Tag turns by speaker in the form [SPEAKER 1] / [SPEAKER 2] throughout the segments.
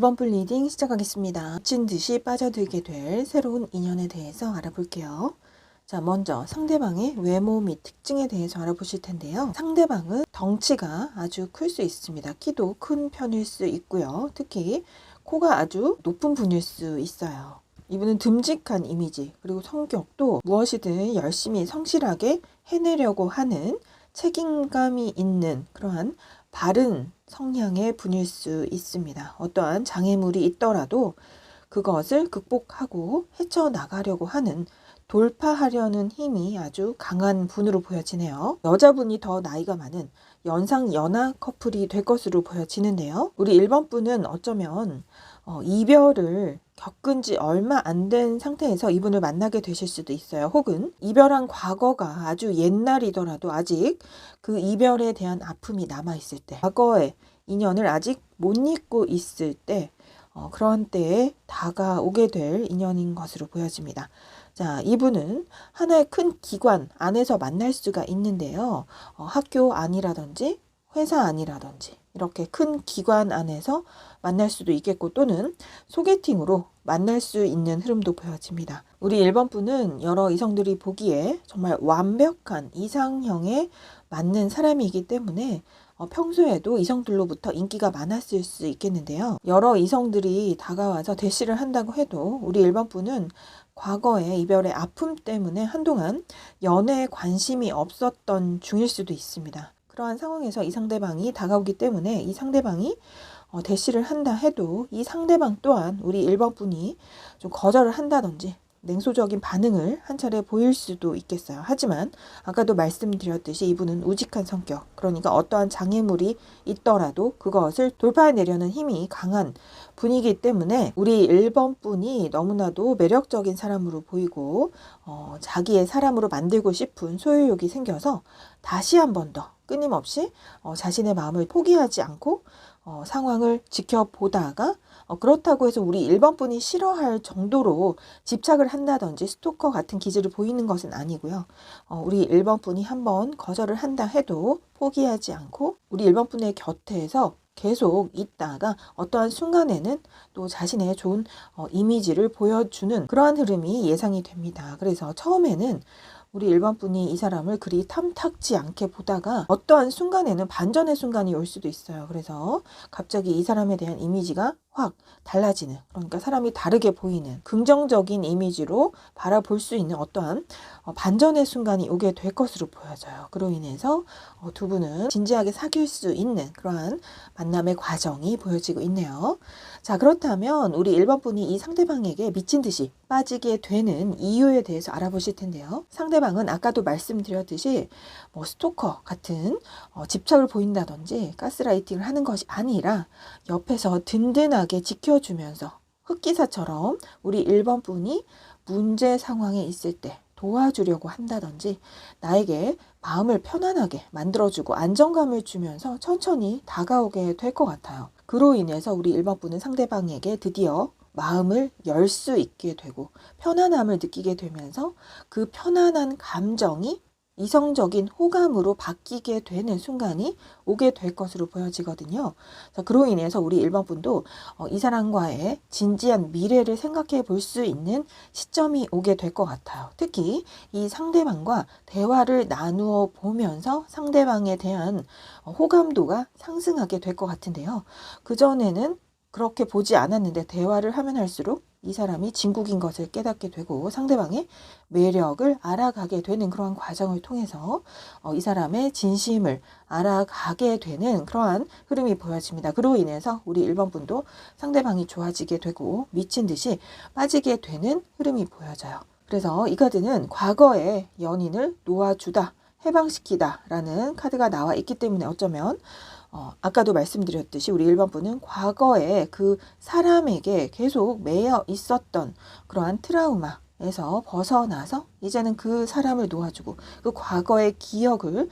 [SPEAKER 1] 1번 풀 리딩 시작하겠습니다. 미친 듯이 빠져들게 될 새로운 인연에 대해서 알아볼게요. 자, 먼저 상대방의 외모 및 특징에 대해서 알아보실 텐데요. 상대방은 덩치가 아주 클 수 있습니다. 키도 큰 편일 수 있고요. 특히 코가 아주 높은 분일 수 있어요. 이분은 듬직한 이미지, 그리고 성격도 무엇이든 열심히 성실하게 해내려고 하는 책임감이 있는 그러한 바른 성향의 분일 수 있습니다. 어떠한 장애물이 있더라도 그것을 극복하고 헤쳐나가려고 하는, 돌파하려는 힘이 아주 강한 분으로 보여지네요. 여자분이 더 나이가 많은 연상 연하 커플이 될 것으로 보여지는데요. 우리 1번 분은 어쩌면 이별을 겪은 지 얼마 안 된 상태에서 이분을 만나게 되실 수도 있어요. 혹은 이별한 과거가 아주 옛날이더라도 아직 그 이별에 대한 아픔이 남아있을 때, 과거의 인연을 아직 못 잊고 있을 때, 그런 때에 다가오게 될 인연인 것으로 보여집니다. 자, 이분은 하나의 큰 기관 안에서 만날 수가 있는데요. 학교 안이라든지 회사 안이라든지 이렇게 큰 기관 안에서 만날 수도 있겠고, 또는 소개팅으로 만날 수 있는 흐름도 보여집니다. 우리 1번 분은 여러 이성들이 보기에 정말 완벽한 이상형에 맞는 사람이기 때문에 평소에도 이성들로부터 인기가 많았을 수 있겠는데요. 여러 이성들이 다가와서 대시를 한다고 해도 우리 1번 분은 과거의 이별의 아픔 때문에 한동안 연애에 관심이 없었던 중일 수도 있습니다. 그러한 상황에서 이 상대방이 다가오기 때문에 이 상대방이 대시를 한다 해도 이 상대방 또한 우리 1번 분이 좀 거절을 한다든지 냉소적인 반응을 한 차례 보일 수도 있겠어요. 하지만 아까도 말씀드렸듯이 이분은 우직한 성격, 그러니까 어떠한 장애물이 있더라도 그것을 돌파해내려는 힘이 강한 분이기 때문에 우리 1번 분이 너무나도 매력적인 사람으로 보이고 자기의 사람으로 만들고 싶은 소유욕이 생겨서 다시 한 번 더 끊임없이 자신의 마음을 포기하지 않고 상황을 지켜보다가 그렇다고 해서 우리 1번 분이 싫어할 정도로 집착을 한다든지 스토커 같은 기질을 보이는 것은 아니고요. 우리 1번 분이 한번 거절을 한다 해도 포기하지 않고 우리 1번 분의 곁에서 계속 있다가 어떠한 순간에는 또 자신의 좋은 이미지를 보여주는 그러한 흐름이 예상이 됩니다. 그래서 처음에는 우리 1번 분이 이 사람을 그리 탐탁지 않게 보다가 어떠한 순간에는 반전의 순간이 올 수도 있어요. 그래서 갑자기 이 사람에 대한 이미지가 확 달라지는, 그러니까 사람이 다르게 보이는 긍정적인 이미지로 바라볼 수 있는 어떠한 반전의 순간이 오게 될 것으로 보여져요. 그로 인해서 두 분은 진지하게 사귈 수 있는 그러한 만남의 과정이 보여지고 있네요. 자, 그렇다면 우리 1번 분이 이 상대방에게 미친 듯이 빠지게 되는 이유에 대해서 알아보실 텐데요. 상대방은 아까도 말씀드렸듯이 스토커 같은 집착을 보인다든지 가스라이팅을 하는 것이 아니라 옆에서 든든하게 지켜주면서 흑기사처럼 우리 1번 분이 문제 상황에 있을 때 도와주려고 한다든지 나에게 마음을 편안하게 만들어주고 안정감을 주면서 천천히 다가오게 될 것 같아요. 그로 인해서 우리 1번 분은 상대방에게 드디어 마음을 열 수 있게 되고 편안함을 느끼게 되면서 그 편안한 감정이 이성적인 호감으로 바뀌게 되는 순간이 오게 될 것으로 보여지거든요. 자, 그로 인해서 우리 1번 분도 이 사람과의 진지한 미래를 생각해 볼 수 있는 시점이 오게 될 것 같아요. 특히 이 상대방과 대화를 나누어 보면서 상대방에 대한 호감도가 상승하게 될 것 같은데요. 그전에는 그렇게 보지 않았는데 대화를 하면 할수록 이 사람이 진국인 것을 깨닫게 되고 상대방의 매력을 알아가게 되는 그러한 과정을 통해서 이 사람의 진심을 알아가게 되는 그러한 흐름이 보여집니다. 그로 인해서 우리 1번 분도 상대방이 좋아지게 되고 미친 듯이 빠지게 되는 흐름이 보여져요. 그래서 이 카드는 과거의 연인을 놓아주다, 해방시키다 라는 카드가 나와 있기 때문에 어쩌면 아까도 말씀드렸듯이 우리 1번 분은 과거에 그 사람에게 계속 매여 있었던 그러한 트라우마에서 벗어나서 이제는 그 사람을 놓아주고 그 과거의 기억을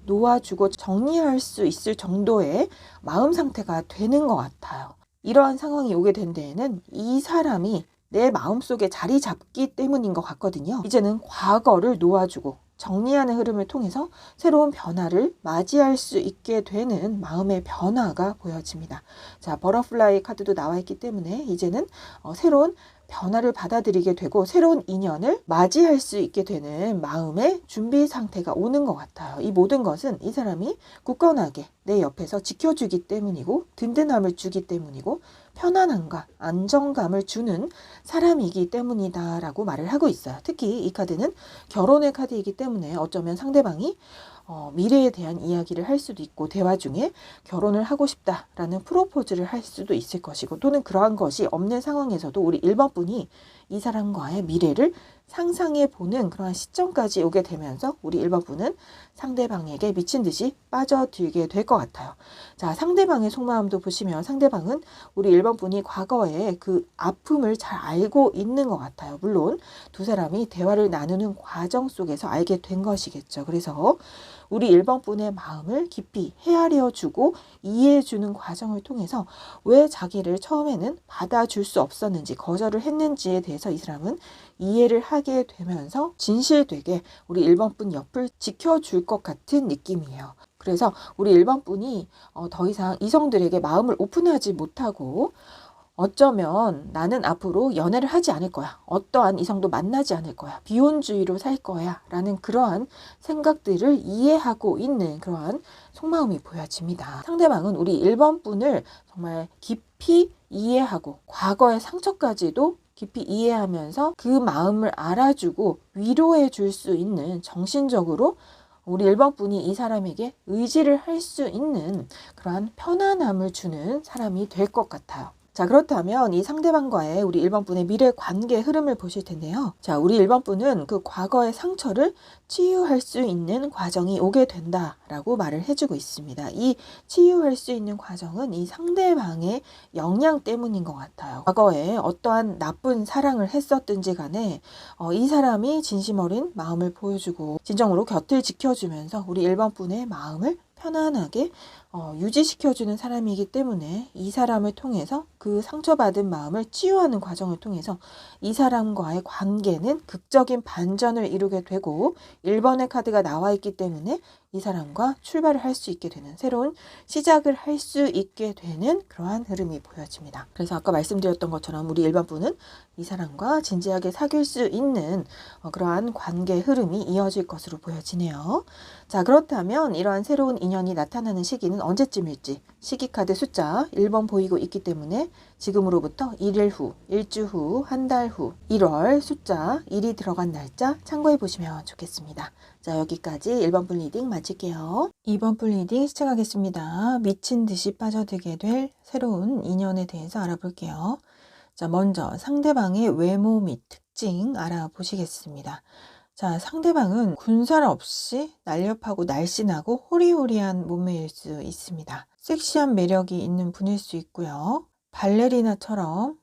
[SPEAKER 1] 놓아주고 정리할 수 있을 정도의 마음 상태가 되는 것 같아요. 이러한 상황이 오게 된 데에는 이 사람이 내 마음속에 자리 잡기 때문인 것 같거든요. 이제는 과거를 놓아주고 정리하는 흐름을 통해서 새로운 변화를 맞이할 수 있게 되는 마음의 변화가 보여집니다. 자, 버터플라이 카드도 나와 있기 때문에 이제는 새로운 변화를 받아들이게 되고 새로운 인연을 맞이할 수 있게 되는 마음의 준비 상태가 오는 것 같아요. 이 모든 것은 이 사람이 굳건하게 내 옆에서 지켜주기 때문이고 든든함을 주기 때문이고 편안함과 안정감을 주는 사람이기 때문이다라고 말을 하고 있어요. 특히 이 카드는 결혼의 카드이기 때문에 어쩌면 상대방이 미래에 대한 이야기를 할 수도 있고 대화 중에 결혼을 하고 싶다라는 프로포즈를 할 수도 있을 것이고 또는 그러한 것이 없는 상황에서도 우리 1번 분이 이 사람과의 미래를 상상해 보는 그러한 시점까지 오게 되면서 우리 1번 분은 상대방에게 미친 듯이 빠져들게 될 것 같아요. 자, 상대방의 속마음도 보시면 상대방은 우리 1번 분이 과거에 그 아픔을 잘 알고 있는 것 같아요. 물론 두 사람이 대화를 나누는 과정 속에서 알게 된 것이겠죠. 그래서 우리 1번 분의 마음을 깊이 헤아려 주고 이해해 주는 과정을 통해서 왜 자기를 처음에는 받아줄 수 없었는지 거절을 했는지에 대해서 이 사람은 이해를 하게 되면서 진실되게 우리 1번 분 옆을 지켜줄 것 같은 느낌이에요. 그래서 우리 1번 분이 더 이상 이성들에게 마음을 오픈하지 못하고 어쩌면 나는 앞으로 연애를 하지 않을 거야. 어떠한 이성도 만나지 않을 거야. 비혼주의로 살 거야. 라는 그러한 생각들을 이해하고 있는 그러한 속마음이 보여집니다. 상대방은 우리 1번 분을 정말 깊이 이해하고 과거의 상처까지도 깊이 이해하면서 그 마음을 알아주고 위로해 줄 수 있는 정신적으로 우리 1번 분이 이 사람에게 의지를 할 수 있는 그러한 편안함을 주는 사람이 될 것 같아요. 자, 그렇다면 이 상대방과의 우리 1번 분의 미래 관계 흐름을 보실 텐데요. 자, 우리 1번 분은 그 과거의 상처를 치유할 수 있는 과정이 오게 된다라고 말을 해주고 있습니다. 이 치유할 수 있는 과정은 이 상대방의 역량 때문인 것 같아요. 과거에 어떠한 나쁜 사랑을 했었든지 간에 이 사람이 진심 어린 마음을 보여주고 진정으로 곁을 지켜주면서 우리 1번 분의 마음을 편안하게 유지시켜주는 사람이기 때문에 이 사람을 통해서 그 상처받은 마음을 치유하는 과정을 통해서 이 사람과의 관계는 극적인 반전을 이루게 되고 1번의 카드가 나와 있기 때문에 이 사람과 출발을 할 수 있게 되는 새로운 시작을 할 수 있게 되는 그러한 흐름이 보여집니다. 그래서 아까 말씀드렸던 것처럼 우리 1번 분은 이 사람과 진지하게 사귈 수 있는 그러한 관계 흐름이 이어질 것으로 보여지네요. 자, 그렇다면 이러한 새로운 인연이 나타나는 시기는 언제쯤일지 시기카드 숫자 1번 보이고 있기 때문에 지금으로부터 1일 후, 일주 후, 한 달 후 1월 숫자 1이 들어간 날짜 참고해 보시면 좋겠습니다. 자, 여기까지 1번 분 리딩 마칠게요. 2번 분 리딩 시작하겠습니다. 미친 듯이 빠져들게 될 새로운 인연에 대해서 알아볼게요. 자, 먼저 상대방의 외모 및 특징 알아보시겠습니다. 자, 상대방은 군살 없이 날렵하고 날씬하고 호리호리한 몸매일 수 있습니다. 섹시한 매력이 있는 분일 수 있고요. 발레리나처럼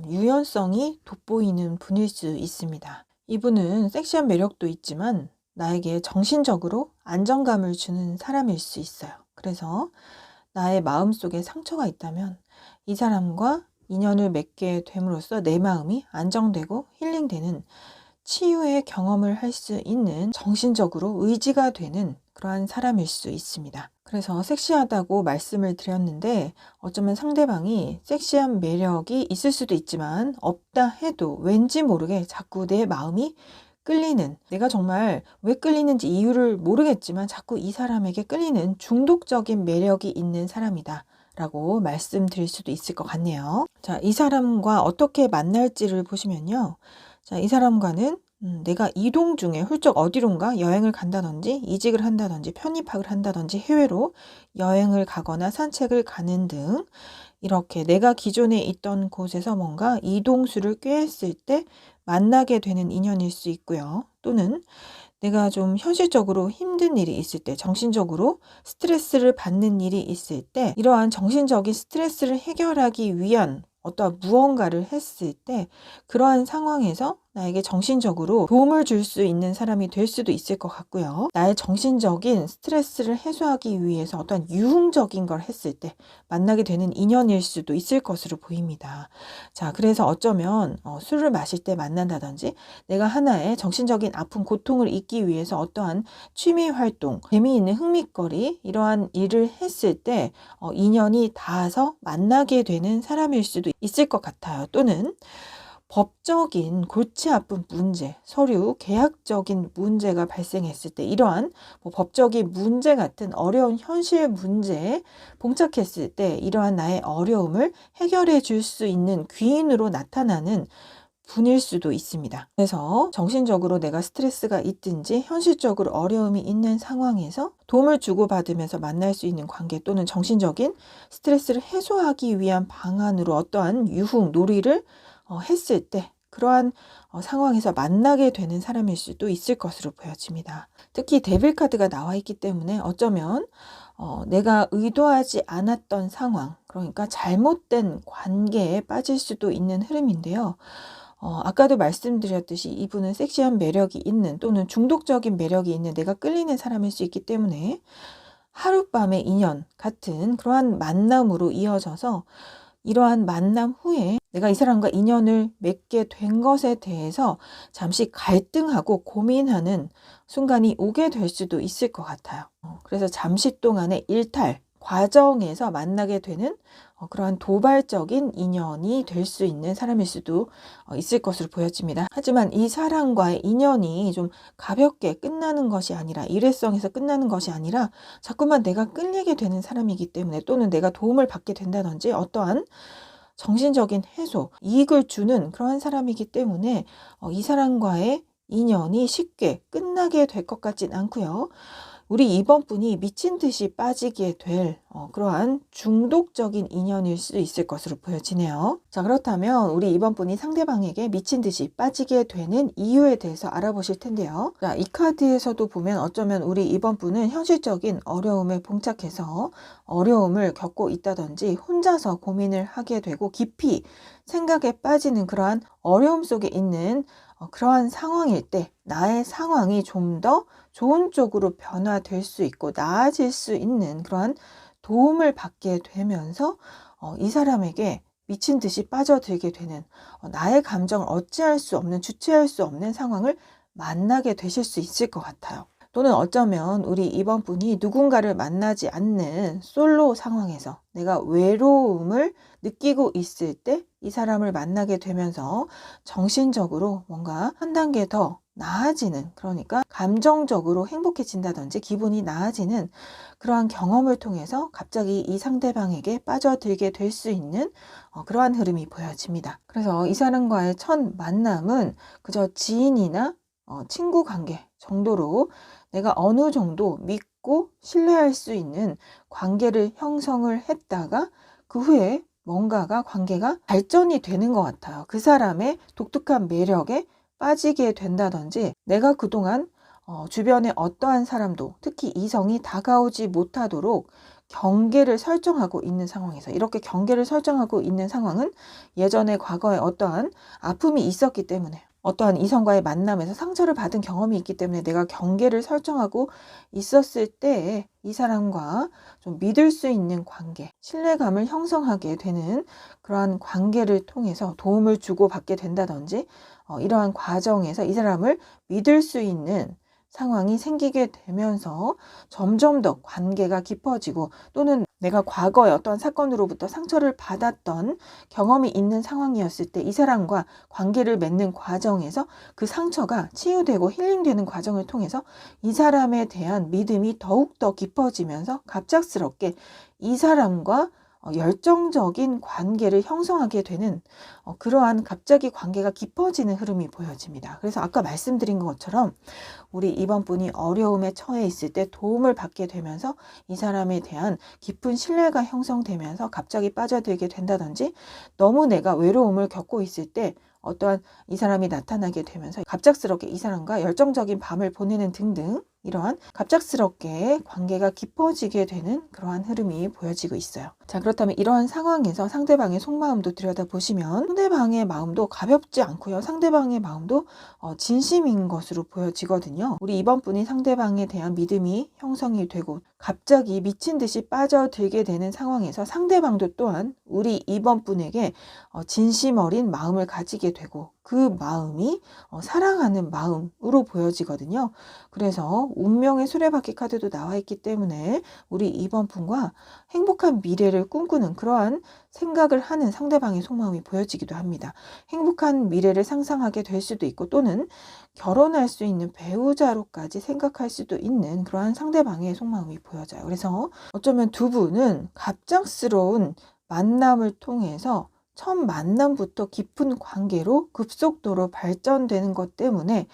[SPEAKER 1] 유연성이 돋보이는 분일 수 있습니다. 이분은 섹시한 매력도 있지만 나에게 정신적으로 안정감을 주는 사람일 수 있어요. 그래서 나의 마음속에 상처가 있다면 이 사람과 인연을 맺게 됨으로써 내 마음이 안정되고 힐링되는 치유의 경험을 할 수 있는 정신적으로 의지가 되는 그러한 사람일 수 있습니다. 그래서 섹시하다고 말씀을 드렸는데 어쩌면 상대방이 섹시한 매력이 있을 수도 있지만 없다 해도 왠지 모르게 자꾸 내 마음이 끌리는, 내가 정말 왜 끌리는지 이유를 모르겠지만 자꾸 이 사람에게 끌리는 중독적인 매력이 있는 사람이다 라고 말씀드릴 수도 있을 것 같네요. 자, 이 사람과 어떻게 만날지를 보시면요. 자, 이 사람과는 내가 이동 중에 훌쩍 어디론가 여행을 간다든지 이직을 한다든지 편입학을 한다든지 해외로 여행을 가거나 산책을 가는 등 이렇게 내가 기존에 있던 곳에서 뭔가 이동수를 꾀했을 때 만나게 되는 인연일 수 있고요. 또는 내가 좀 현실적으로 힘든 일이 있을 때, 정신적으로 스트레스를 받는 일이 있을 때 이러한 정신적인 스트레스를 해결하기 위한 어떠한 무언가를 했을 때 그러한 상황에서 나에게 정신적으로 도움을 줄 수 있는 사람이 될 수도 있을 것 같고요. 나의 정신적인 스트레스를 해소하기 위해서 어떤 유흥적인 걸 했을 때 만나게 되는 인연일 수도 있을 것으로 보입니다. 자, 그래서 어쩌면 술을 마실 때 만난다든지 내가 하나의 정신적인 아픔, 고통을 잊기 위해서 어떠한 취미 활동, 재미있는 흥미거리 이러한 일을 했을 때 인연이 닿아서 만나게 되는 사람일 수도 있을 것 같아요. 또는 법적인 골치 아픈 문제, 서류, 계약적인 문제가 발생했을 때 이러한 법적인 문제 같은 어려운 현실 문제에 봉착했을 때 이러한 나의 어려움을 해결해 줄 수 있는 귀인으로 나타나는 분일 수도 있습니다. 그래서 정신적으로 내가 스트레스가 있든지 현실적으로 어려움이 있는 상황에서 도움을 주고받으면서 만날 수 있는 관계 또는 정신적인 스트레스를 해소하기 위한 방안으로 어떠한 유흥, 놀이를 했을 때 그러한 상황에서 만나게 되는 사람일 수도 있을 것으로 보여집니다. 특히 데빌 카드가 나와 있기 때문에 어쩌면 내가 의도하지 않았던 상황, 그러니까 잘못된 관계에 빠질 수도 있는 흐름인데요. 아까도 말씀드렸듯이 이분은 섹시한 매력이 있는 또는 중독적인 매력이 있는 내가 끌리는 사람일 수 있기 때문에 하룻밤의 인연 같은 그러한 만남으로 이어져서 이러한 만남 후에 내가 이 사람과 인연을 맺게 된 것에 대해서 잠시 갈등하고 고민하는 순간이 오게 될 수도 있을 것 같아요. 그래서 잠시 동안의 일탈 과정에서 만나게 되는 그러한 도발적인 인연이 될 수 있는 사람일 수도 있을 것으로 보여집니다. 하지만 이 사람과의 인연이 좀 가볍게 끝나는 것이 아니라 일회성에서 끝나는 것이 아니라 자꾸만 내가 끌리게 되는 사람이기 때문에 또는 내가 도움을 받게 된다든지 어떠한 정신적인 해소, 이익을 주는 그러한 사람이기 때문에 이 사람과의 인연이 쉽게 끝나게 될 것 같진 않고요. 우리 이번 분이 미친 듯이 빠지게 될 그러한 중독적인 인연일 수도 있을 것으로 보여지네요. 자, 그렇다면 우리 이번 분이 상대방에게 미친 듯이 빠지게 되는 이유에 대해서 알아보실 텐데요. 자, 이 카드에서도 보면 어쩌면 우리 이번 분은 현실적인 어려움에 봉착해서 어려움을 겪고 있다든지 혼자서 고민을 하게 되고 깊이 생각에 빠지는 그러한 어려움 속에 있는 그러한 상황일 때 나의 상황이 좀 더 좋은 쪽으로 변화될 수 있고 나아질 수 있는 그러한 도움을 받게 되면서 이 사람에게 미친 듯이 빠져들게 되는 나의 감정을 어찌할 수 없는 주체할 수 없는 상황을 만나게 되실 수 있을 것 같아요. 또는 어쩌면 우리 이번 분이 누군가를 만나지 않는 솔로 상황에서 내가 외로움을 느끼고 있을 때 이 사람을 만나게 되면서 정신적으로 뭔가 한 단계 더 나아지는, 그러니까 감정적으로 행복해진다든지 기분이 나아지는 그러한 경험을 통해서 갑자기 이 상대방에게 빠져들게 될 수 있는 그러한 흐름이 보여집니다. 그래서 이 사람과의 첫 만남은 그저 지인이나 친구 관계 정도로 내가 어느 정도 믿고 신뢰할 수 있는 관계를 형성을 했다가 그 후에 뭔가가 관계가 발전이 되는 것 같아요. 그 사람의 독특한 매력에 빠지게 된다든지 내가 그동안 주변에 어떠한 사람도 특히 이성이 다가오지 못하도록 경계를 설정하고 있는 상황에서 이렇게 경계를 설정하고 있는 상황은 예전에 과거에 어떠한 아픔이 있었기 때문에 어떠한 이성과의 만남에서 상처를 받은 경험이 있기 때문에 내가 경계를 설정하고 있었을 때 이 사람과 좀 믿을 수 있는 관계, 신뢰감을 형성하게 되는 그러한 관계를 통해서 도움을 주고받게 된다든지 이러한 과정에서 이 사람을 믿을 수 있는 상황이 생기게 되면서 점점 더 관계가 깊어지고 또는 내가 과거에 어떠한 사건으로부터 상처를 받았던 경험이 있는 상황이었을 때 이 사람과 관계를 맺는 과정에서 그 상처가 치유되고 힐링되는 과정을 통해서 이 사람에 대한 믿음이 더욱더 깊어지면서 갑작스럽게 이 사람과 열정적인 관계를 형성하게 되는 그러한 갑자기 관계가 깊어지는 흐름이 보여집니다. 그래서 아까 말씀드린 것처럼 우리 이번 분이 어려움에 처해 있을 때 도움을 받게 되면서 이 사람에 대한 깊은 신뢰가 형성되면서 갑자기 빠져들게 된다든지 너무 내가 외로움을 겪고 있을 때 어떠한 이 사람이 나타나게 되면서 갑작스럽게 이 사람과 열정적인 밤을 보내는 등등 이러한 갑작스럽게 관계가 깊어지게 되는 그러한 흐름이 보여지고 있어요. 자, 그렇다면 이러한 상황에서 상대방의 속마음도 들여다보시면 상대방의 마음도 가볍지 않고요. 상대방의 마음도 진심인 것으로 보여지거든요. 우리 이번 분이 상대방에 대한 믿음이 형성이 되고 갑자기 미친 듯이 빠져들게 되는 상황에서 상대방도 또한 우리 이번 분에게 진심 어린 마음을 가지게 되고 그 마음이 사랑하는 마음으로 보여지거든요. 그래서 운명의 수레바퀴 카드도 나와 있기 때문에 우리 이번 분과 행복한 미래를 꿈꾸는 그러한 생각을 하는 상대방의 속마음이 보여지기도 합니다. 행복한 미래를 상상하게 될 수도 있고 또는 결혼할 수 있는 배우자로까지 생각할 수도 있는 그러한 상대방의 속마음이 보여져요. 그래서 어쩌면 두 분은 갑작스러운 만남을 통해서 첫 만남부터 깊은 관계로 급속도로 발전되는 것 때문에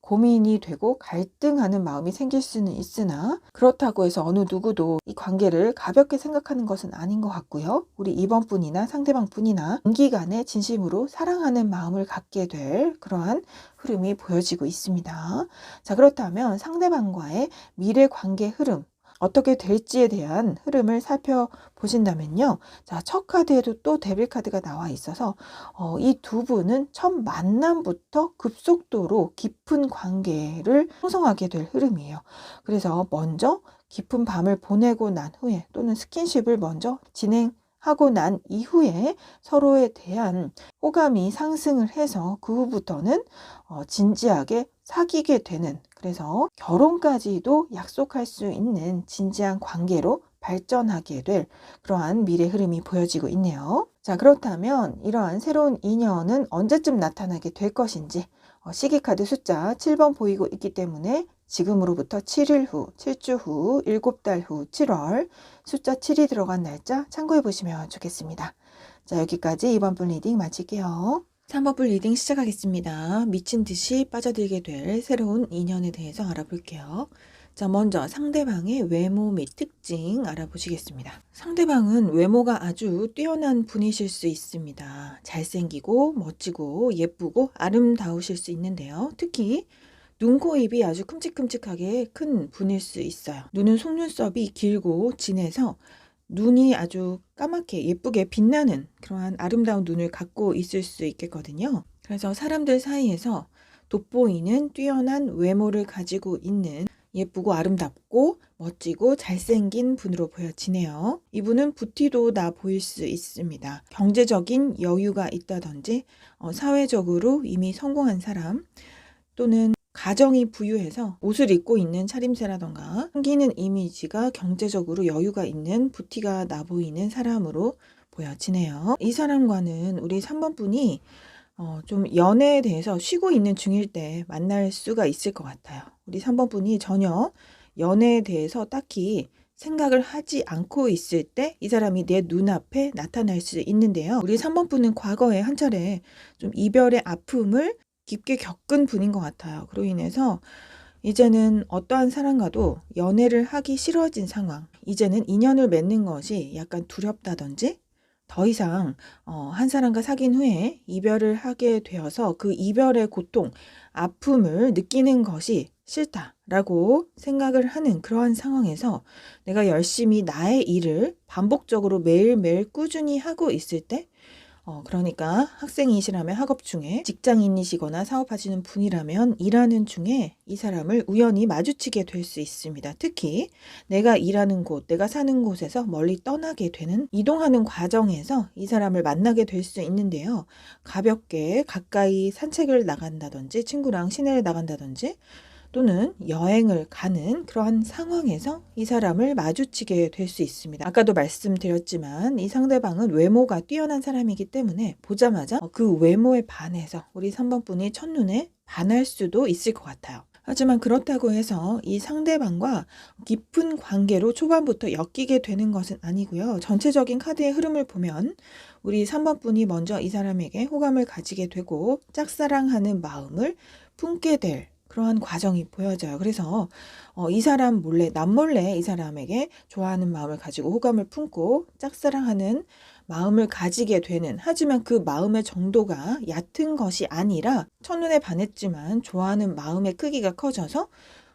[SPEAKER 1] 고민이 되고 갈등하는 마음이 생길 수는 있으나 그렇다고 해서 어느 누구도 이 관계를 가볍게 생각하는 것은 아닌 것 같고요. 우리 이번 분이나 상대방 분이나 단기간에 진심으로 사랑하는 마음을 갖게 될 그러한 흐름이 보여지고 있습니다. 자, 그렇다면 상대방과의 미래 관계 흐름 어떻게 될지에 대한 흐름을 살펴보신다면요. 자, 첫 카드에도 또 데빌 카드가 나와 있어서 이 두 분은 첫 만남부터 급속도로 깊은 관계를 형성하게 될 흐름이에요. 그래서 먼저 깊은 밤을 보내고 난 후에 또는 스킨십을 먼저 진행하고 난 이후에 서로에 대한 호감이 상승을 해서 그 후부터는 진지하게 사귀게 되는, 그래서 결혼까지도 약속할 수 있는 진지한 관계로 발전하게 될 그러한 미래 흐름이 보여지고 있네요. 자, 그렇다면 이러한 새로운 인연은 언제쯤 나타나게 될 것인지 시기카드 숫자 7번 보이고 있기 때문에 지금으로부터 7일 후, 7주 후, 7달 후, 7월 숫자 7이 들어간 날짜 참고해 보시면 좋겠습니다. 자, 여기까지 이번 분 리딩 마칠게요. 3번 분 리딩 시작하겠습니다. 미친 듯이 빠져들게 될 새로운 인연에 대해서 알아볼게요. 자, 먼저 상대방의 외모 및 특징 알아보시겠습니다. 상대방은 외모가 아주 뛰어난 분이실 수 있습니다. 잘생기고 멋지고 예쁘고 아름다우실 수 있는데요. 특히 눈, 코, 입이 아주 큼직큼직하게 큰 분일 수 있어요. 눈은 속눈썹이 길고 진해서 눈이 아주 까맣게 예쁘게 빛나는 그러한 아름다운 눈을 갖고 있을 수 있겠거든요. 그래서 사람들 사이에서 돋보이는 뛰어난 외모를 가지고 있는 예쁘고 아름답고 멋지고 잘생긴 분으로 보여지네요. 이분은 부티도 나 보일 수 있습니다. 경제적인 여유가 있다든지 사회적으로 이미 성공한 사람 또는 가정이 부유해서 옷을 입고 있는 차림새라던가 풍기는 이미지가 경제적으로 여유가 있는 부티가 나 보이는 사람으로 보여지네요. 이 사람과는 우리 3번 분이 좀 연애에 대해서 쉬고 있는 중일 때 만날 수가 있을 것 같아요. 우리 3번 분이 전혀 연애에 대해서 딱히 생각을 하지 않고 있을 때 이 사람이 내 눈앞에 나타날 수 있는데요. 우리 3번 분은 과거에 한 차례 좀 이별의 아픔을 깊게 겪은 분인 것 같아요. 그로 인해서 이제는 어떠한 사람과도 연애를 하기 싫어진 상황, 이제는 인연을 맺는 것이 약간 두렵다든지 더 이상 한 사람과 사귄 후에 이별을 하게 되어서 그 이별의 고통, 아픔을 느끼는 것이 싫다라고 생각을 하는 그러한 상황에서 내가 열심히 나의 일을 반복적으로 매일매일 꾸준히 하고 있을 때 그러니까 학생이시라면 학업 중에, 직장인이시거나 사업하시는 분이라면 일하는 중에 이 사람을 우연히 마주치게 될 수 있습니다. 특히 내가 일하는 곳, 내가 사는 곳에서 멀리 떠나게 되는 이동하는 과정에서 이 사람을 만나게 될 수 있는데요. 가볍게 가까이 산책을 나간다든지 친구랑 시내를 나간다든지 또는 여행을 가는 그러한 상황에서 이 사람을 마주치게 될 수 있습니다. 아까도 말씀드렸지만 이 상대방은 외모가 뛰어난 사람이기 때문에 보자마자 그 외모에 반해서 우리 3번 분이 첫눈에 반할 수도 있을 것 같아요. 하지만 그렇다고 해서 이 상대방과 깊은 관계로 초반부터 엮이게 되는 것은 아니고요. 전체적인 카드의 흐름을 보면 우리 3번 분이 먼저 이 사람에게 호감을 가지게 되고 짝사랑하는 마음을 품게 될 그러한 과정이 보여져요. 그래서 이 사람 몰래, 남몰래 이 사람에게 좋아하는 마음을 가지고 호감을 품고 짝사랑하는 마음을 가지게 되는, 하지만 그 마음의 정도가 얕은 것이 아니라 첫눈에 반했지만 좋아하는 마음의 크기가 커져서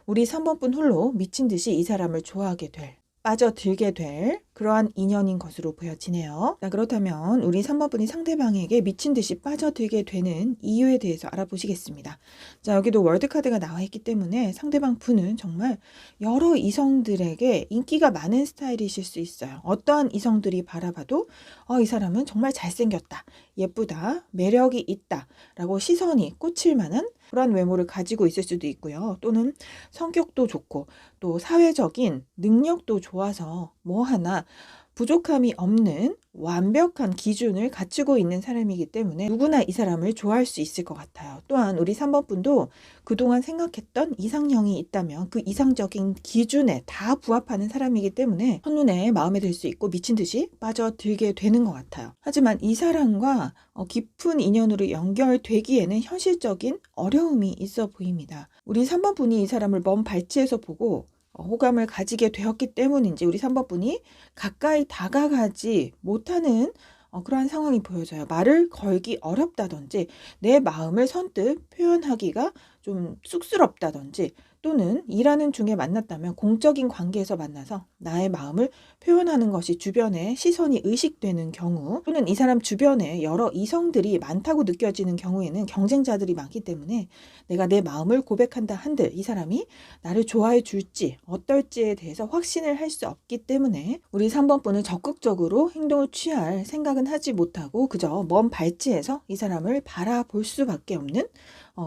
[SPEAKER 1] 우리 3번분 홀로 미친 듯이 이 사람을 좋아하게 될, 빠져들게 될 그러한 인연인 것으로 보여지네요. 자, 그렇다면 우리 3번분이 상대방에게 미친 듯이 빠져들게 되는 이유에 대해서 알아보시겠습니다. 자, 여기도 월드카드가 나와 있기 때문에 상대방 분은 정말 여러 이성들에게 인기가 많은 스타일이실 수 있어요. 어떠한 이성들이 바라봐도 이 사람은 정말 잘생겼다, 예쁘다, 매력이 있다 라고 시선이 꽂힐 만한 그런 외모를 가지고 있을 수도 있고요. 또는 성격도 좋고 또 사회적인 능력도 좋아서 뭐 하나 부족함이 없는 완벽한 기준을 갖추고 있는 사람이기 때문에 누구나 이 사람을 좋아할 수 있을 것 같아요. 또한 우리 3번분도 그동안 생각했던 이상형이 있다면 그 이상적인 기준에 다 부합하는 사람이기 때문에 첫눈에 마음에 들 수 있고 미친 듯이 빠져들게 되는 것 같아요. 하지만 이 사람과 깊은 인연으로 연결되기에는 현실적인 어려움이 있어 보입니다. 우리 3번분이 이 사람을 먼 발치에서 보고 호감을 가지게 되었기 때문인지 우리 3번분이 가까이 다가가지 못하는 그러한 상황이 보여져요. 말을 걸기 어렵다든지 내 마음을 선뜻 표현하기가 좀 쑥스럽다든지 또는 일하는 중에 만났다면 공적인 관계에서 만나서 나의 마음을 표현하는 것이 주변에 시선이 의식되는 경우 또는 이 사람 주변에 여러 이성들이 많다고 느껴지는 경우에는 경쟁자들이 많기 때문에 내가 내 마음을 고백한다 한들 이 사람이 나를 좋아해 줄지 어떨지에 대해서 확신을 할 수 없기 때문에 우리 3번분은 적극적으로 행동을 취할 생각은 하지 못하고 그저 먼 발치에서 이 사람을 바라볼 수밖에 없는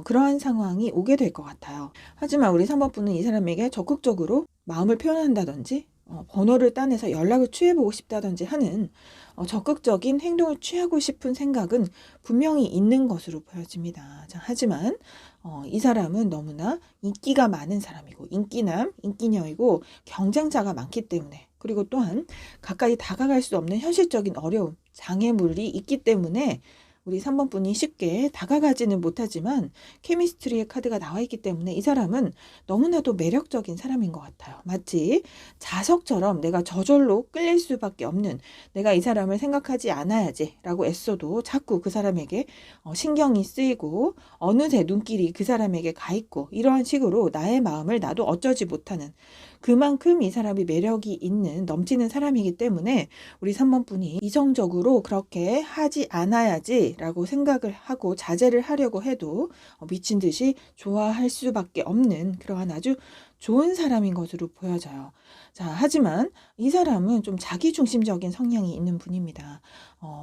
[SPEAKER 1] 그러한 상황이 오게 될 것 같아요. 하지만 우리 3번분은 이 사람에게 적극적으로 마음을 표현한다든지 번호를 따내서 연락을 취해보고 싶다든지 하는 적극적인 행동을 취하고 싶은 생각은 분명히 있는 것으로 보여집니다. 자, 하지만 이 사람은 너무나 인기가 많은 사람이고 인기남, 인기녀이고 경쟁자가 많기 때문에 그리고 또한 가까이 다가갈 수 없는 현실적인 어려움, 장애물이 있기 때문에 우리 3번분이 쉽게 다가가지는 못하지만 케미스트리의 카드가 나와 있기 때문에 이 사람은 너무나도 매력적인 사람인 것 같아요. 마치 자석처럼 내가 저절로 끌릴 수밖에 없는 내가 이 사람을 생각하지 않아야지 라고 애써도 자꾸 그 사람에게 신경이 쓰이고 어느새 눈길이 그 사람에게 가 있고 이러한 식으로 나의 마음을 나도 어쩌지 못하는 그만큼 이 사람이 매력이 있는 넘치는 사람이기 때문에 우리 3번분이 이성적으로 그렇게 하지 않아야지 라고 생각을 하고 자제를 하려고 해도 미친 듯이 좋아할 수밖에 없는 그러한 아주 좋은 사람인 것으로 보여져요. 자, 하지만 이 사람은 좀 자기중심적인 성향이 있는 분입니다.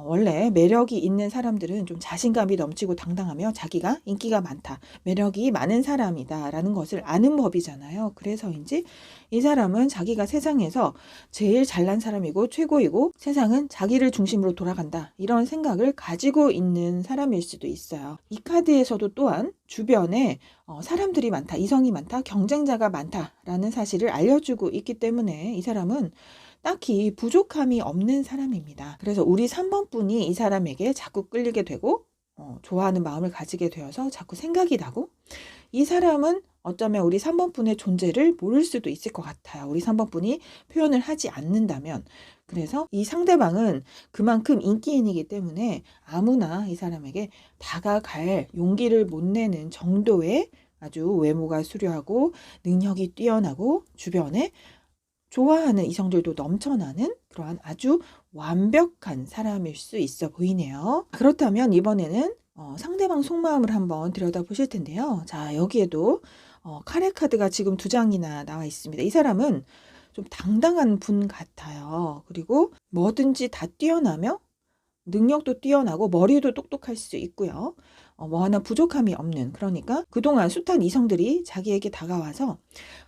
[SPEAKER 1] 원래 매력이 있는 사람들은 좀 자신감이 넘치고 당당하며 자기가 인기가 많다, 매력이 많은 사람이다 라는 것을 아는 법이잖아요. 그래서인지 이 사람은 자기가 세상에서 제일 잘난 사람이고 최고이고 세상은 자기를 중심으로 돌아간다 이런 생각을 가지고 있는 사람일 수도 있어요. 이 카드에서도 또한 주변에 사람들이 많다, 이성이 많다, 경쟁자가 많다라는 사실을 알려주고 있기 때문에 이 사람은 딱히 부족함이 없는 사람입니다. 그래서 우리 3번분이 이 사람에게 자꾸 끌리게 되고 좋아하는 마음을 가지게 되어서 자꾸 생각이 나고 이 사람은 어쩌면 우리 3번분의 존재를 모를 수도 있을 것 같아요. 우리 3번분이 표현을 하지 않는다면. 그래서 이 상대방은 그만큼 인기인이기 때문에 아무나 이 사람에게 다가갈 용기를 못 내는 정도의 아주 외모가 수려하고 능력이 뛰어나고 주변에 좋아하는 이성들도 넘쳐나는 그러한 아주 완벽한 사람일 수 있어 보이네요. 그렇다면 이번에는 상대방 속마음을 한번 들여다보실 텐데요. 자, 여기에도 카레 카드가 지금 2장이나 나와 있습니다. 이 사람은 좀 당당한 분 같아요. 그리고 뭐든지 다 뛰어나며 능력도 뛰어나고 머리도 똑똑할 수 있고요. 뭐 하나 부족함이 없는, 그러니까 그동안 숱한 이성들이 자기에게 다가와서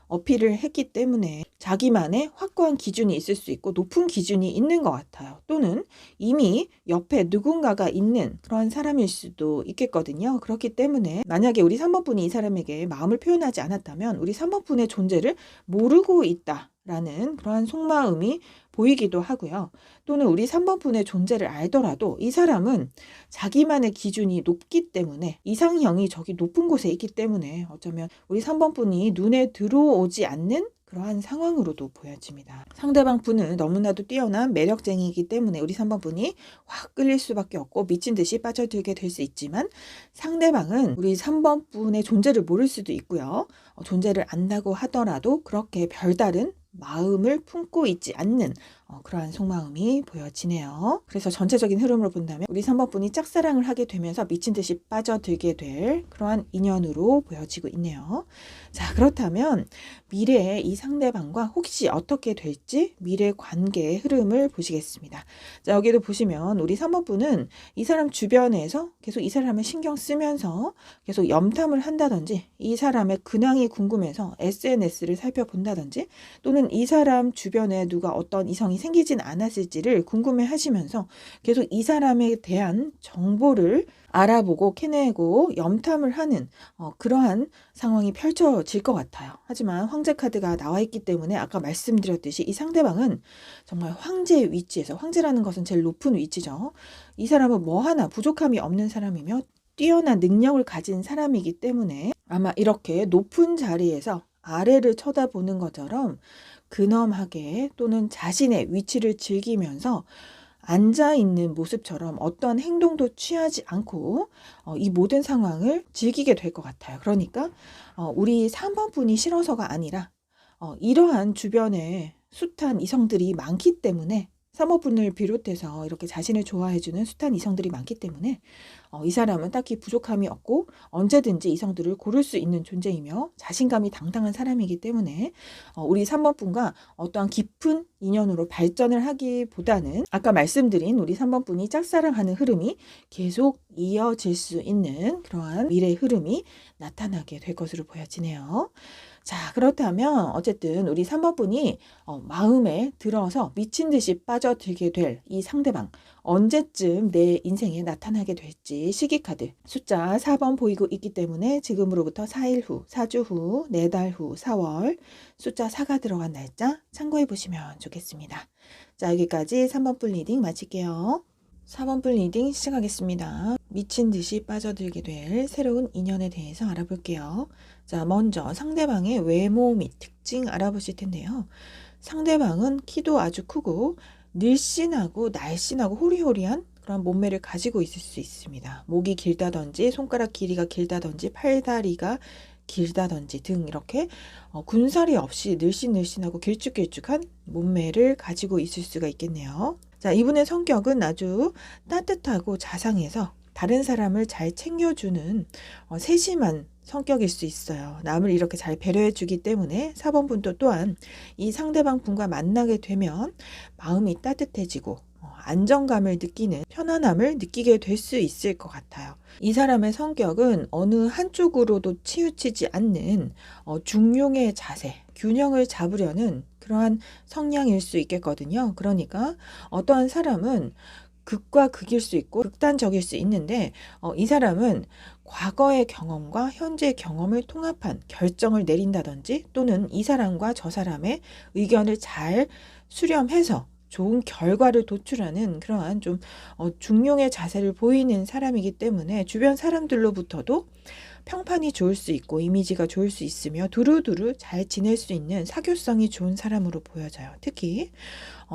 [SPEAKER 1] 어필을 했기 때문에 자기만의 확고한 기준이 있을 수 있고 높은 기준이 있는 것 같아요. 또는 이미 옆에 누군가가 있는 그런 사람일 수도 있겠거든요. 그렇기 때문에 만약에 우리 3번분이 이 사람에게 마음을 표현하지 않았다면 우리 3번분의 존재를 모르고 있다라는 그러한 속마음이 보이기도 하고요. 또는 우리 3번분의 존재를 알더라도 이 사람은 자기만의 기준이 높기 때문에 이상형이 저기 높은 곳에 있기 때문에 어쩌면 우리 3번분이 눈에 들어오지 않는 그러한 상황으로도 보여집니다. 상대방 분은 너무나도 뛰어난 매력쟁이이기 때문에 우리 3번 분이 확 끌릴 수밖에 없고 미친 듯이 빠져들게 될 수 있지만, 상대방은 우리 3번 분의 존재를 모를 수도 있고요. 존재를 안다고 하더라도 그렇게 별다른 마음을 품고 있지 않는 그러한 속마음이 보여지네요. 그래서 전체적인 흐름으로 본다면 우리 3번 분이 짝사랑을 하게 되면서 미친 듯이 빠져들게 될 그러한 인연으로 보여지고 있네요. 자, 그렇다면 미래의 이 상대방과 혹시 어떻게 될지 미래 관계의 흐름을 보시겠습니다. 자, 여기도 보시면 우리 3번 분은 이 사람 주변에서 계속 이 사람을 신경 쓰면서 계속 염탐을 한다든지, 이 사람의 근황이 궁금해서 SNS를 살펴본다든지, 또는 이 사람 주변에 누가 어떤 이성이 생기진 않았을지를 궁금해 하시면서 계속 이 사람에 대한 정보를 알아보고 캐내고 염탐을 하는 그러한 상황이 펼쳐질 것 같아요. 하지만 황제 카드가 나와 있기 때문에 아까 말씀드렸듯이 이 상대방은 정말 황제의 위치에서, 황제라는 것은 제일 높은 위치죠. 이 사람은 뭐 하나 부족함이 없는 사람이며 뛰어난 능력을 가진 사람이기 때문에 아마 이렇게 높은 자리에서 아래를 쳐다보는 것처럼 근엄하게 또는 자신의 위치를 즐기면서 앉아있는 모습처럼 어떠한 행동도 취하지 않고 이 모든 상황을 즐기게 될 것 같아요. 그러니까 우리 3번 분이 싫어서가 아니라 이러한 주변에 숱한 이성들이 많기 때문에, 3번 분을 비롯해서 이렇게 자신을 좋아해주는 숱한 이성들이 많기 때문에 이 사람은 딱히 부족함이 없고 언제든지 이성들을 고를 수 있는 존재이며 자신감이 당당한 사람이기 때문에 우리 3번 분과 어떠한 깊은 인연으로 발전을 하기보다는 아까 말씀드린 우리 3번 분이 짝사랑하는 흐름이 계속 이어질 수 있는 그러한 미래 흐름이 나타나게 될 것으로 보여지네요. 자, 그렇다면 어쨌든 우리 3번 분이 마음에 들어서 미친 듯이 빠져들게 될 이 상대방, 언제쯤 내 인생에 나타나게 될지 시기카드 숫자 4번 보이고 있기 때문에 지금으로부터 4일 후, 4주 후, 4달 후, 4월 숫자 4가 들어간 날짜 참고해 보시면 좋겠습니다. 자, 여기까지 3번 분 리딩 마칠게요. 4번 분 리딩 시작하겠습니다. 미친 듯이 빠져들게 될 새로운 인연에 대해서 알아볼게요. 자, 먼저 상대방의 외모 및 특징 알아보실 텐데요. 상대방은 키도 아주 크고 늘씬하고 날씬하고 호리호리한 그런 몸매를 가지고 있을 수 있습니다. 목이 길다든지 손가락 길이가 길다든지 팔다리가 길다든지 등 이렇게 군살이 없이 늘씬늘씬하고 길쭉길쭉한 몸매를 가지고 있을 수가 있겠네요. 자, 이분의 성격은 아주 따뜻하고 자상해서 다른 사람을 잘 챙겨주는 세심한 성격일 수 있어요. 남을 이렇게 잘 배려해 주기 때문에 4번 분도 또한 이 상대방 분과 만나게 되면 마음이 따뜻해지고 안정감을 느끼는, 편안함을 느끼게 될 수 있을 것 같아요. 이 사람의 성격은 어느 한쪽으로도 치우치지 않는 중용의 자세, 균형을 잡으려는 그러한 성향일 수 있겠거든요. 그러니까 어떠한 사람은 극과 극일 수 있고 극단적일 수 있는데 이 사람은 과거의 경험과 현재의 경험을 통합한 결정을 내린다든지, 또는 이 사람과 저 사람의 의견을 잘 수렴해서 좋은 결과를 도출하는 그러한 좀 중용의 자세를 보이는 사람이기 때문에 주변 사람들로부터도 평판이 좋을 수 있고 이미지가 좋을 수 있으며 두루두루 잘 지낼 수 있는 사교성이 좋은 사람으로 보여져요. 특히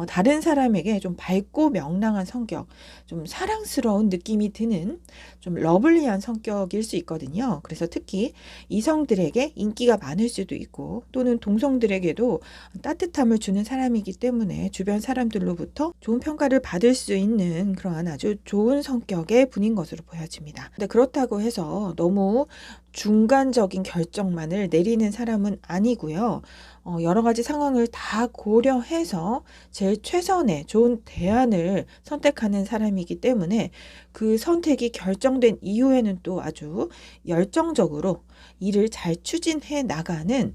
[SPEAKER 1] 다른 사람에게 좀 밝고 명랑한 성격, 좀 사랑스러운 느낌이 드는 좀 러블리한 성격일 수 있거든요. 그래서 특히 이성들에게 인기가 많을 수도 있고, 또는 동성들에게도 따뜻함을 주는 사람이기 때문에 주변 사람들로부터 좋은 평가를 받을 수 있는 그러한 아주 좋은 성격의 분인 것으로 보여집니다. 근데 그렇다고 해서 너무 중간적인 결정만을 내리는 사람은 아니고요. 여러 가지 상황을 다 고려해서 제일 최선의 좋은 대안을 선택하는 사람이기 때문에 그 선택이 결정된 이후에는 또 아주 열정적으로 일을 잘 추진해 나가는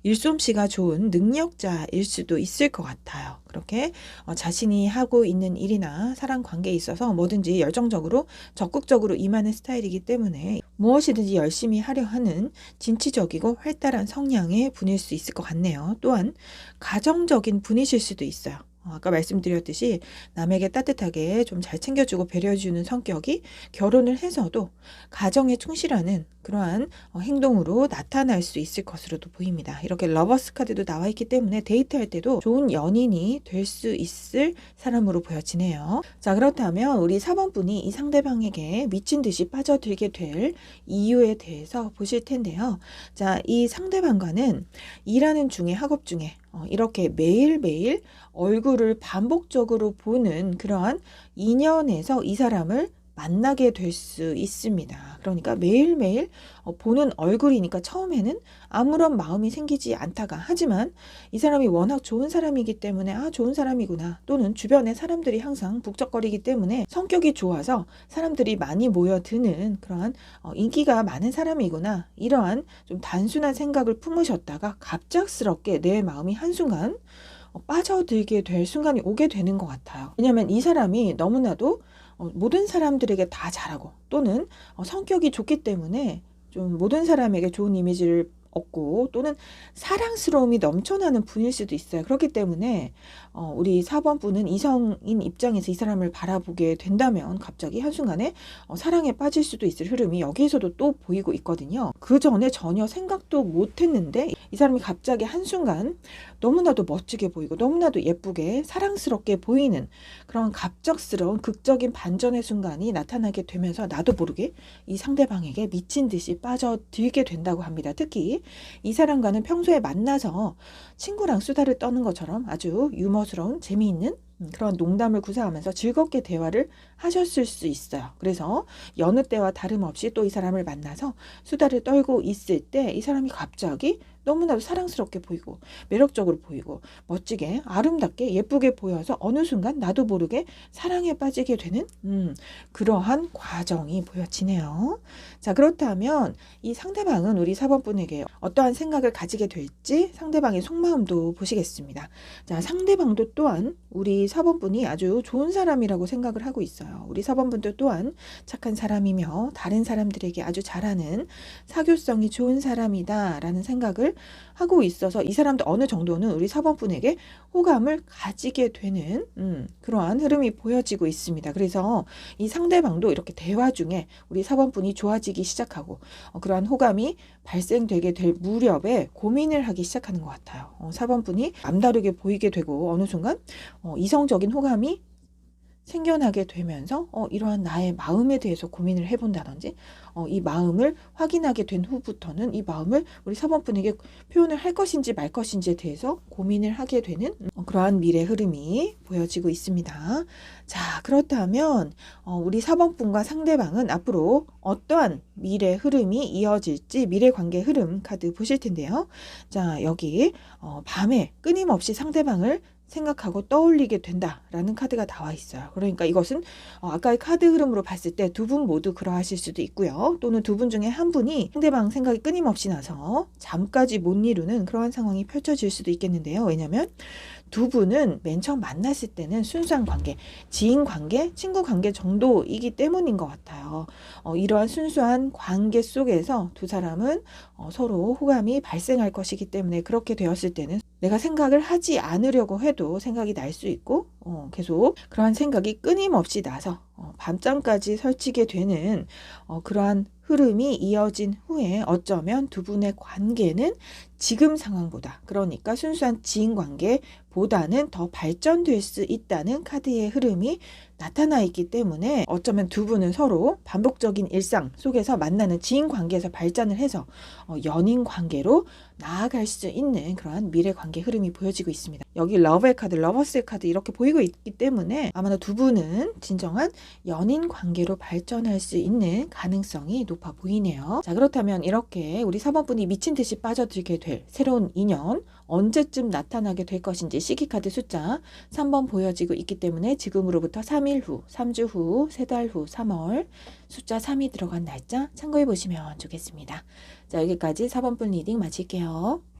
[SPEAKER 1] 일솜씨가 좋은 능력자일 수도 있을 것 같아요. 그렇게 자신이 하고 있는 일이나 사람 관계에 있어서 뭐든지 열정적으로 적극적으로 임하는 스타일이기 때문에 무엇이든지 열심히 하려 하는 진취적이고 활달한 성향의 분일 수 있을 것 같네요. 또한 가정적인 분이실 수도 있어요. 아까 말씀드렸듯이 남에게 따뜻하게 좀 잘 챙겨주고 배려해주는 성격이 결혼을 해서도 가정에 충실하는 그러한 행동으로 나타날 수 있을 것으로도 보입니다. 이렇게 러버스 카드도 나와 있기 때문에 데이트할 때도 좋은 연인이 될 수 있을 사람으로 보여지네요. 자, 그렇다면 우리 4번 분이 이 상대방에게 미친 듯이 빠져들게 될 이유에 대해서 보실 텐데요. 자, 이 상대방과는 일하는 중에, 학업 중에 이렇게 매일매일 얼굴을 반복적으로 보는 그러한 인연에서 이 사람을 만나게 될 수 있습니다. 그러니까 매일매일 보는 얼굴이니까 처음에는 아무런 마음이 생기지 않다가, 하지만 이 사람이 워낙 좋은 사람이기 때문에 아, 좋은 사람이구나, 또는 주변에 사람들이 항상 북적거리기 때문에 성격이 좋아서 사람들이 많이 모여드는 그러한 인기가 많은 사람이구나, 이러한 좀 단순한 생각을 품으셨다가 갑작스럽게 내 마음이 한순간 빠져들게 될 순간이 오게 되는 것 같아요. 왜냐하면 이 사람이 너무나도 모든 사람들에게 다 잘하고, 또는 성격이 좋기 때문에 좀 모든 사람에게 좋은 이미지를 얻고, 또는 사랑스러움이 넘쳐나는 분일 수도 있어요. 그렇기 때문에 우리 4번 분은 이성인 입장에서 이 사람을 바라보게 된다면 갑자기 한순간에 사랑에 빠질 수도 있을 흐름이 여기에서도 또 보이고 있거든요. 그 전에 전혀 생각도 못 했는데 이 사람이 갑자기 한순간 너무나도 멋지게 보이고 너무나도 예쁘게 사랑스럽게 보이는 그런 갑작스러운 극적인 반전의 순간이 나타나게 되면서 나도 모르게 이 상대방에게 미친 듯이 빠져들게 된다고 합니다. 특히 이 사람과는 평소에 만나서 친구랑 수다를 떠는 것처럼 아주 유머스러운 재미있는 그런 농담을 구사하면서 즐겁게 대화를 하셨을 수 있어요. 그래서 여느 때와 다름없이 또 이 사람을 만나서 수다를 떨고 있을 때 이 사람이 갑자기 너무나도 사랑스럽게 보이고 매력적으로 보이고 멋지게 아름답게 예쁘게 보여서 어느 순간 나도 모르게 사랑에 빠지게 되는 그러한 과정이 보여지네요. 자, 그렇다면 이 상대방은 우리 4번 분에게 어떠한 생각을 가지게 될지 상대방의 속마음도 보시겠습니다. 자, 상대방도 또한 우리 4번 분이 아주 좋은 사람이라고 생각을 하고 있어요. 우리 4번 분도 또한 착한 사람이며 다른 사람들에게 아주 잘하는 사교성이 좋은 사람이다 라는 생각을 하고 있어서 이 사람도 어느 정도는 우리 4번 분에게 호감을 가지게 되는 그러한 흐름이 보여지고 있습니다. 그래서 이 상대방도 이렇게 대화 중에 우리 4번 분이 좋아지기 시작하고 그러한 호감이 발생되게 될 무렵에 고민을 하기 시작하는 것 같아요. 4번 분이 남다르게 보이게 되고 어느 순간 이성적인 호감이 생겨나게 되면서 이러한 나의 마음에 대해서 고민을 해본다든지 이 마음을 확인하게 된 후부터는 이 마음을 우리 4번 분에게 표현을 할 것인지 말 것인지에 대해서 고민을 하게 되는 그러한 미래 흐름이 보여지고 있습니다. 자, 그렇다면 우리 4번 분과 상대방은 앞으로 어떠한 미래 흐름이 이어질지 미래 관계 흐름 카드 보실 텐데요. 자, 여기 밤에 끊임없이 상대방을 생각하고 떠올리게 된다라는 카드가 나와 있어요. 그러니까 이것은 아까의 카드 흐름으로 봤을 때 두 분 모두 그러하실 수도 있고요. 또는 두 분 중에 한 분이 상대방 생각이 끊임없이 나서 잠까지 못 이루는 그러한 상황이 펼쳐질 수도 있겠는데요. 왜냐하면 두 분은 맨 처음 만났을 때는 순수한 관계, 지인 관계, 친구 관계 정도이기 때문인 것 같아요. 이러한 순수한 관계 속에서 두 사람은 서로 호감이 발생할 것이기 때문에 그렇게 되었을 때는 내가 생각을 하지 않으려고 해도 생각이 날 수 있고 계속 그러한 생각이 끊임없이 나서 밤잠까지 설치게 되는 그러한 흐름이 이어진 후에 어쩌면 두 분의 관계는 지금 상황보다, 그러니까 순수한 지인 관계보다는 더 발전될 수 있다는 카드의 흐름이 나타나 있기 때문에 어쩌면 두 분은 서로 반복적인 일상 속에서 만나는 지인 관계에서 발전을 해서 연인 관계로 나아갈 수 있는 그러한 미래 관계 흐름이 보여지고 있습니다. 여기 러브의 카드, 러버스의 카드 이렇게 보이고 있기 때문에 아마도 두 분은 진정한 연인 관계로 발전할 수 있는 가능성이 높아 보이네요. 자, 그렇다면 이렇게 우리 4번 분이 미친 듯이 빠져들게 될 새로운 인연 언제쯤 나타나게 될 것인지 시기카드 숫자 3번 보여지고 있기 때문에 지금으로부터 3일 후, 3주 후, 3달 후, 3월 숫자 3이 들어간 날짜 참고해 보시면 좋겠습니다. 자, 여기까지 4번 분 리딩 마칠게요.